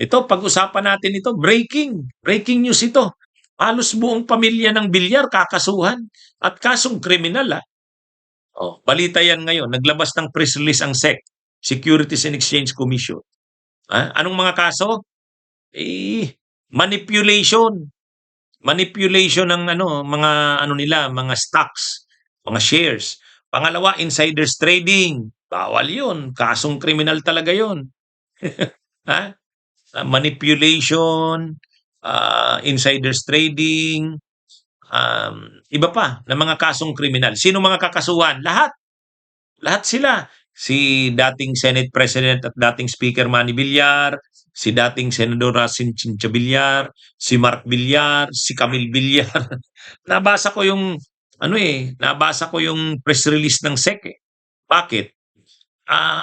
Ito, pag-usapan natin ito, breaking news ito. Halos buong pamilya ng Bilyar kakasuhan at kasong kriminal. Oh, balita yan ngayon. Naglabas ng press release ang SEC, Securities and Exchange Commission. Anong mga kaso? Manipulation. Manipulation ng mga nila, mga stocks, mga shares. Pangalawa, insiders trading. Bawal 'yun. Kasong kriminal talaga 'yun. ha? Manipulation, insiders trading, iba pa na mga kasong kriminal. Sino mga kakasuhan? Lahat. Lahat sila. Si dating Senate President at dating Speaker Manny Villar, si dating Senador Rasin Chincha Villar, si Mark Villar, si Camille Villar. Nabasa ko yung press release ng SEC eh. Bakit?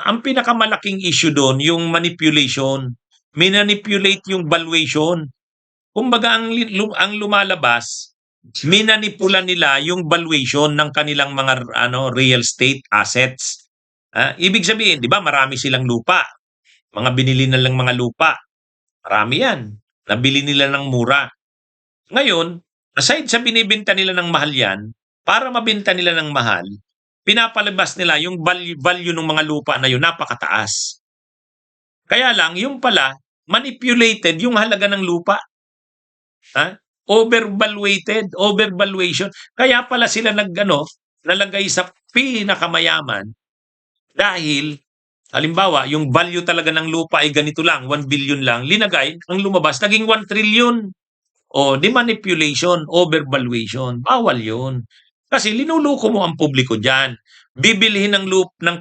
Ang pinakamalaking issue doon yung manipulation. Minanipulate yung valuation. Kumbaga ang lumalabas, minanipula nila yung valuation ng kanilang mga real estate assets. Ibig sabihin, 'di ba, marami silang lupa. Mga binili na lang mga lupa. Marami 'yan. Nabili nila ng mura. Ngayon, aside sa binibenta nila ng mahal 'yan, para mabenta nila ng mahal, pinapalabas nila yung value ng mga lupa na yun napakataas. Kaya lang, yung pala, manipulated yung halaga ng lupa. Overvaluation. Kaya pala sila nalagay sa pinakamayaman dahil, halimbawa, yung value talaga ng lupa ay ganito lang, 1 billion lang, linagay, ang lumabas, naging 1 trillion. O, di manipulation, overvaluation. Bawal yun. Kasi linuluko mo ang publiko dyan. Bibilhin ng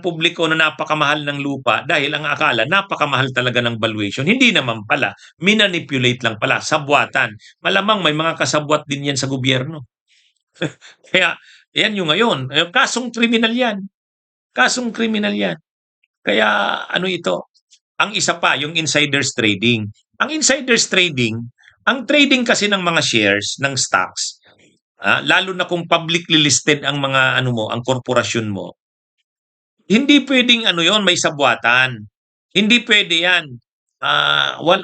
publiko na napakamahal ng lupa dahil ang akala napakamahal talaga ng valuation. Hindi naman pala. Minanipulate lang pala. Sabwatan. Malamang may mga kasabwat din yan sa gobyerno. Kaya, yan yung ngayon. Kasong kriminal yan. Kasong kriminal yan. Kaya, ito? Ang isa pa, yung insiders trading. Ang insiders trading, ang trading kasi ng mga shares, ng stocks, lalo na kung publicly listed ang mga ang korporasyon mo, hindi pwedeng yon, may sabwatan. Hindi pwede yan.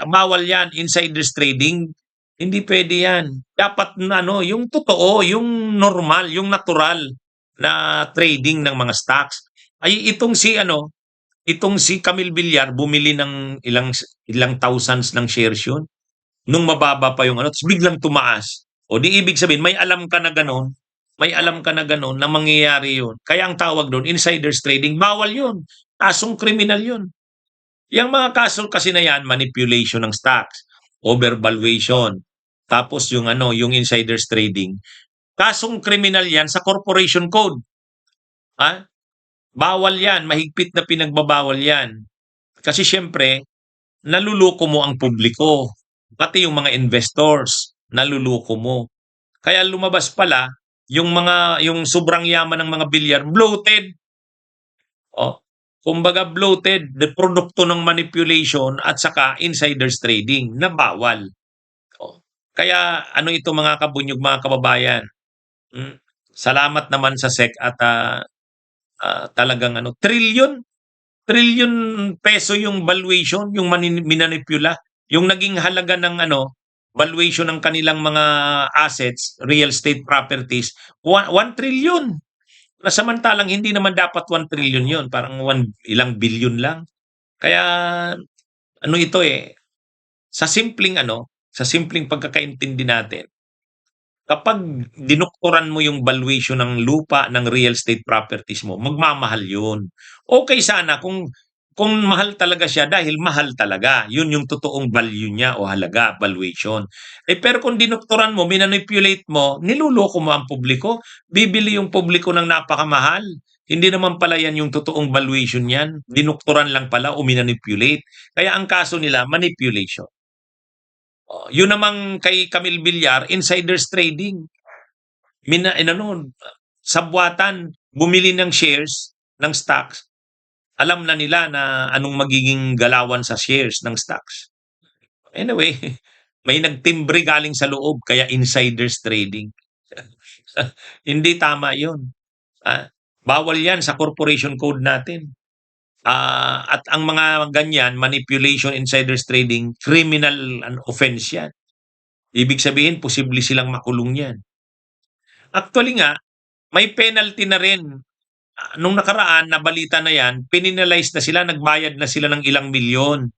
Bawal yan, insiders trading. Hindi pwede yan. Dapat na yung totoo, yung normal, yung natural na trading ng mga stocks. Ay itong si Camille Villar bumili ng ilang thousands ng shares yun. Nung mababa pa yung tapos biglang tumaas. O di ibig sabihin, may alam ka na gano'n, na mangyayari yun. Kaya ang tawag doon, insiders trading, bawal yun. Kasong kriminal yun. Yung mga kaso kasi na yan, manipulation ng stocks, overvaluation, tapos yung insiders trading. Kasong kriminal yan sa corporation code. Bawal yan, mahigpit na pinagbabawal yan. Kasi syempre, naluluko mo ang publiko, pati yung mga investors, naluluko mo. Kaya lumabas pala yung sobrang yaman ng mga bilyar, bloated. Kumbaga bloated, the produkto ng manipulation at saka insiders trading na bawal. Kaya ito mga kabunyog, mga kababayan. Salamat naman sa SEC at talagang trillion peso yung valuation, yung minanipula, yung naging halaga ng valuation ng kanilang mga assets, real estate properties, 1 trillion. Na samantalang hindi naman dapat 1 trillion yun, parang ilang billion lang. Kaya ito sa simpleng pagkakaintindi natin, kapag dinukturan mo yung valuation ng lupa, ng real estate properties mo, magmamahal yun. Okay sana kung mahal talaga siya dahil mahal talaga. Yun yung totoong value niya o halaga, valuation. Pero kung dinukturan mo, minanipulate mo, niluloko mo ang publiko, bibili yung publiko ng napakamahal. Hindi naman pala yan yung totoong valuation yan. Dinukturan lang pala o minanipulate. Kaya ang kaso nila, manipulation. Yun namang kay Camille Villar, insiders trading. Sabwatan, bumili ng shares, ng stocks. Alam na nila na anong magiging galawan sa shares ng stocks. Anyway, may nagtimbre galing sa loob, kaya insiders trading. Hindi tama yun. Bawal yan sa corporation code natin. At ang mga ganyan, manipulation, insiders trading, criminal offense yan. Ibig sabihin, posible silang makulong yan. Actually nga, may penalty na rin. Nung nakaraan, nabalita na yan, pininalize na sila, nagbayad na sila ng ilang milyon.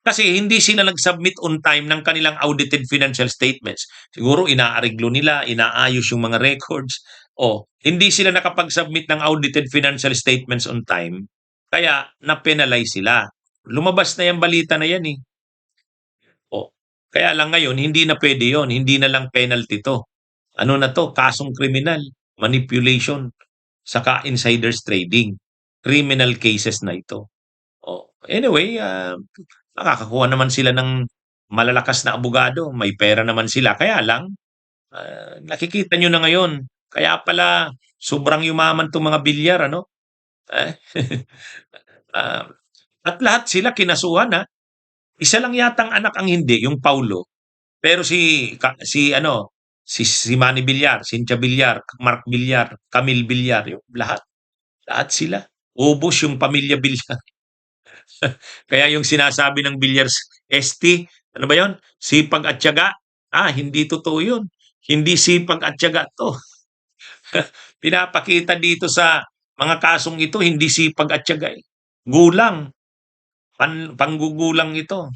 Kasi hindi sila nag-submit on time ng kanilang audited financial statements. Siguro inaareglo nila, inaayos yung mga records. O, hindi sila nakapag-submit ng audited financial statements on time. Kaya na-penalize sila. Lumabas na yung balita na yan eh. O, kaya lang ngayon, hindi na pwede yon, hindi na lang penalty to. Ano na to? Kasong kriminal, manipulation, saka insiders trading. Criminal cases na ito. Oh, anyway, nakakakuha naman sila ng malalakas na abogado, may pera naman sila. Kaya lang, nakikita nyo na ngayon, kaya pala sobrang yumaman 'tong mga bilyar, ano? Eh, ah, at lahat sila kinasuhan, ha? Isa lang yatang anak ang hindi, yung Paulo. Pero si Manny Villar, Cynthia Villar, Mark Villar, Camille Villar, yung lahat sila. Ubos yung pamilya Villar. Kaya yung sinasabi ng Villar ST, ano ba 'yon? Sipag at tiyaga. Hindi totoo 'yun. Hindi sipag at tiyaga 'to. Pinapakita dito sa mga kasong ito, hindi sipag at tiyaga, eh. Gulang, panggugulang ito.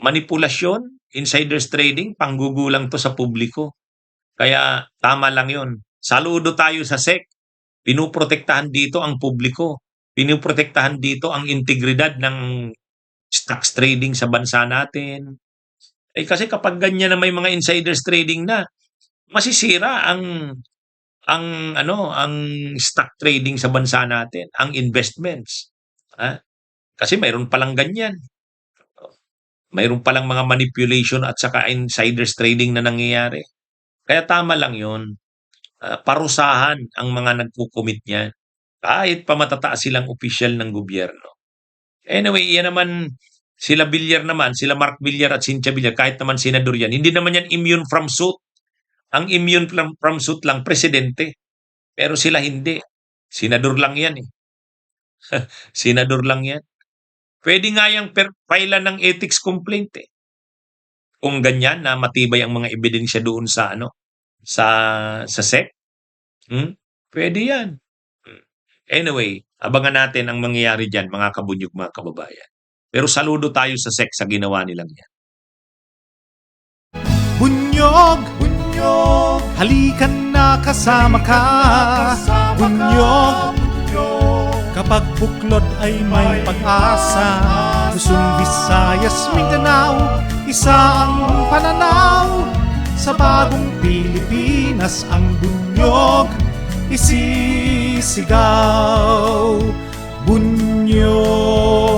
Manipulasyon, insiders trading, panggugulang 'to sa publiko. Kaya tama lang 'yon. Saludo tayo sa SEC. Pinoprotektahan dito ang publiko. Pinoprotektahan dito ang integridad ng stocks trading sa bansa natin. Kasi kapag ganyan na may mga insiders trading na, masisira ang stock trading sa bansa natin, ang investments. Kasi mayroon palang ganyan. Mayroon palang mga manipulation at saka insiders trading na nangyayari. Kaya tama lang 'yon. Parusahan ang mga nagko-commit niyan. Kahit pa matataas silang opisyal ng gobyerno. Anyway, yan naman, sila Villar naman, sila Mark Villar at Cynthia Villar, kahit naman senador yan, hindi naman yan immune from suit. Ang immune from suit lang, presidente. Pero sila hindi. Senador lang yan eh. Senador lang yan. Pwede nga yung filean ng ethics complaint eh. Kung ganyan na matibay ang mga ebidensya doon sa sa SEC. Pwede yan. Anyway, abangan natin ang mangyayari dyan, mga kabunyog, mga kababayan. Pero saludo tayo sa SEC sa ginawa nilang yan. Bunyog, bunyog, halikan na kasama ka. Bunyog, kapag buklod ay may pag-asa. Luzon, Visayas, Mindanao, isa ang pananaw. Sa bagong Pilipinas ang bunyog isisigaw. Bunyog.